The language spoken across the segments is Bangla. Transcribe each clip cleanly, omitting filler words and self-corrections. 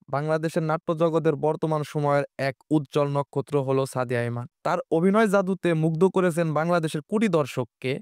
বাংলাদেশের নাট্য জগতের বর্তমান সময়ের এক উজ্জ্বল নক্ষত্র হলো সাদিয়া ইমান। তার অভিনয় জাদুতে মুগ্ধ করেছেন বাংলাদেশের কোটি দর্শককে।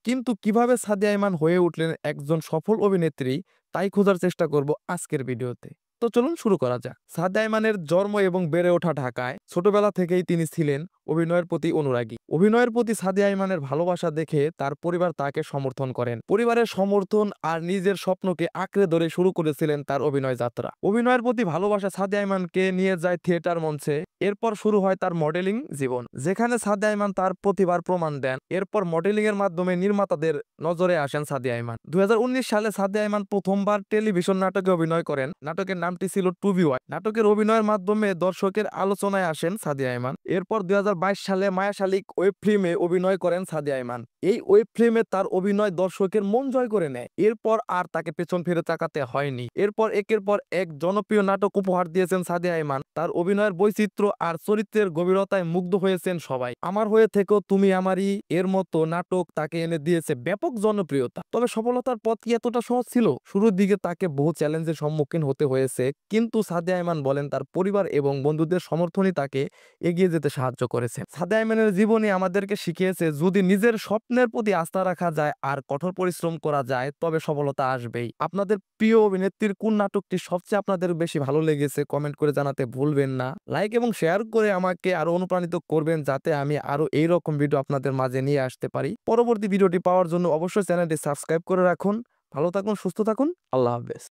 কিন্তু কিভাবে সাদিয়া ইমান হয়ে উঠলেন একজন সফল অভিনেত্রী, তাই খোঁজার চেষ্টা করব আজকের ভিডিওতে। তো চলুন শুরু করা যাক। সাদিয়া ইমানের জন্ম এবং বেড়ে ওঠা ঢাকায়। ছোটবেলা থেকেই তিনি ছিলেন অভিনয়ের প্রতি অনুরাগী। অভিনয়ের প্রতি সাদিয়া ইমানের ভালোবাসা দেখে তার পরিবার তাকে সমর্থন করেন। পরিবারের সমর্থন আর নিজের স্বপ্নকে আঁকড়ে ধরে শুরু করেছিলেন তার অভিনয় যাত্রা। অভিনয়ের প্রতি ভালোবাসা সাদিয়া ইমানকে নিয়ে যায় থিয়েটার মঞ্চে। এরপর শুরু হয় তার মডেলিং জীবন, যেখানে সাদিয়া ইমান তার প্রতিভার প্রমাণ দেন। এরপর মডেলিং এর মাধ্যমে নির্মাতাদের নজরে আসেন সাদিয়া ইমান। ২০১৯ সালে সাদিয়া ইমান প্রথমবার টেলিভিশন নাটকে অভিনয় করেন। নাটকের নামটি ছিল টু বি ওয়াই। নাটকের অভিনয়ের মাধ্যমে দর্শকের আলোচনায় আসেন সাদিয়া ইমান। এরপর ২০২২ সালে মায়া শালিক ওয়েব ফিল্মে অভিনয় করেন সাদিয়া ইমান। এই ওয়েব ফিল্মে তার অভিনয় দর্শকের মন জয় করে নেয়। এরপর আর তাকে পেছন ফিরে তাকাতে হয়নি। এরপর একের পর এক জনপ্রিয় নাটক উপহার দিয়েছেন সাদিয়া ইমান। তার অভিনয়ের বৈচিত্র্য আর চরিত্রের গভীরতায় মুগ্ধ হয়েছেন সবাই। আমার হয়ে থেকেও তুমি আমারই এর মতো নাটক তাকে এনে দিয়েছে ব্যাপক জনপ্রিয়তা। তবে সফলতার পথ কি এতটা সহজ ছিল? শুরুর দিকে তাকে বহু চ্যালেঞ্জের সম্মুখীন হতে হয়েছে, কিন্তু সাদিয়া ইমান বলেন তার পরিবার এবং বন্ধুদের সমর্থনই তাকে এগিয়ে যেতে সাহায্য করেছে। সাদিয়া ইমানের জীবনী আমাদেরকে শিখিয়েছে, যদি নিজের স্বপ্নের প্রতি আস্থা রাখা যায় আর কঠোর পরিশ্রম করা যায়, তবে সফলতা আসবেই। আপনাদের প্রিয় অভিনেত্রীর কোন নাটকটি সবচেয়ে আপনাদের বেশি ভালো লেগেছে কমেন্ট করে জানাতে ভুলবেন না। লাইক এবং শেয়ার করে আমাকে আরো অনুপ্রাণিত করবেন, যাতে আমি আরো এইরকম ভিডিও আপনাদের মাঝে নিয়ে আসতে পারি। পরবর্তী ভিডিওটি পাওয়ার জন্য অবশ্যই চ্যানেলটি সাবস্ক্রাইব করে রাখুন। ভালো থাকুন, সুস্থ থাকুন। আল্লাহ হাফেজ।